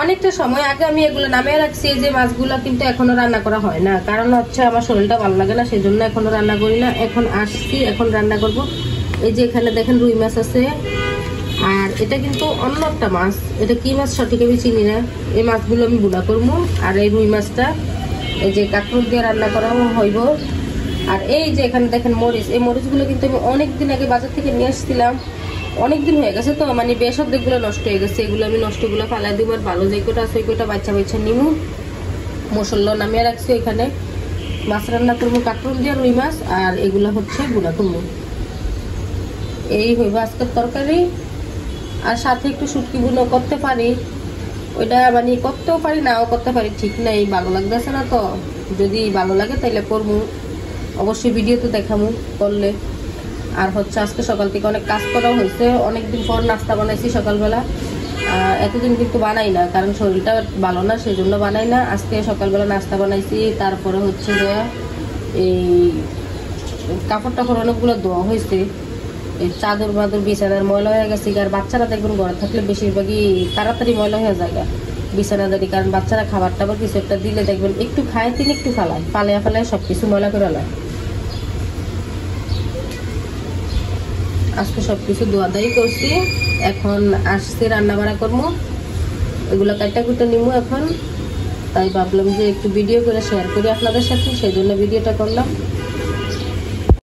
অনেকটা সময় আগে আমি এগুলো নামিয়ে রাখছি। এই যে মাছগুলো কিন্তু এখনো রান্না করা হয় না, কারণ হচ্ছে আমার শরীরটা ভালো লাগে না, সেজন্য এখনো রান্না করি না। এখন আসছি, এখন রান্না করব। এই যে এখানে দেখেন রুই মাছ আছে, আর এটা কিন্তু অন্য একটা মাছ। এটা কি মাছ সঠিক আমি চিনি না। এই মাছগুলো আমি বুনা করবো। আর এই রুই মাছটা এই যে কাঁকরোল দিয়ে রান্না করা হইব। আর এই যে এখানে দেখেন মরিচ, এই মরিচগুলো কিন্তু আমি অনেকদিন আগে বাজার থেকে নিয়ে আসছিলাম। অনেকদিন হয়ে গেছে তো, মানে বেশ অর্ধেকগুলো নষ্ট হয়ে গেছে। এগুলো আমি নষ্টগুলো ফালাই দিব, আর ভালো যে কটা আছে ওই কটা বাচ্চা বাচ্চা নিমু। মশলা নামিয়ে রাখছি ওইখানে। মাছ রান্না করবো কাঁকরোল দিয়ে রুই মাছ, আর এগুলো হচ্ছে বুনা করবো। এই হইব আজকের তরকারি। আর সাথে একটু শুটকি বুনো করতে পারি, ওইটা মানে করতেও পারি, নাও করতে পারি, ঠিক নাই। ভালো লাগতেছে না তো, যদি ভালো লাগে তাইলে করবো, অবশ্যই ভিডিওতে দেখাবো করলে। আর হচ্ছে আজকে সকাল থেকে অনেক কাজ করাও হয়েছে, অনেকদিন পর নাস্তা বানাইছি সকালবেলা। এতদিন কিন্তু বানাই না, কারণ শরীরটা ভালো না, সেই জন্য বানাই না। আজকে সকালবেলা নাস্তা বানাইছি। তারপরে হচ্ছে যে এই কাপড় টাপড় অনেকগুলো ধোয়া হয়েছে, এই চাদর বাদর বিছানার ময়লা হয়ে গেছে। আর বাচ্চারা দেখবেন ঘরে থাকলে বেশিরভাগই তাড়াতাড়ি ময়লা হয়ে যায় বিছানাদারি, কারণ বাচ্চারা খাবার টাবার কিছু একটা দিলে দেখবেন একটু খায়, তিনি একটু ফালায় সবকিছু ময়লা করে নেয়। আজকে সবকিছু দোয়াদাই করছি, এখন আসছি রান্না বান্না করবো। এগুলো কাটা কুটা নিবো এখন, তাই ভাবলাম যে একটু ভিডিও করে শেয়ার করি আপনাদের সাথে, সেই জন্য ভিডিওটা করলাম।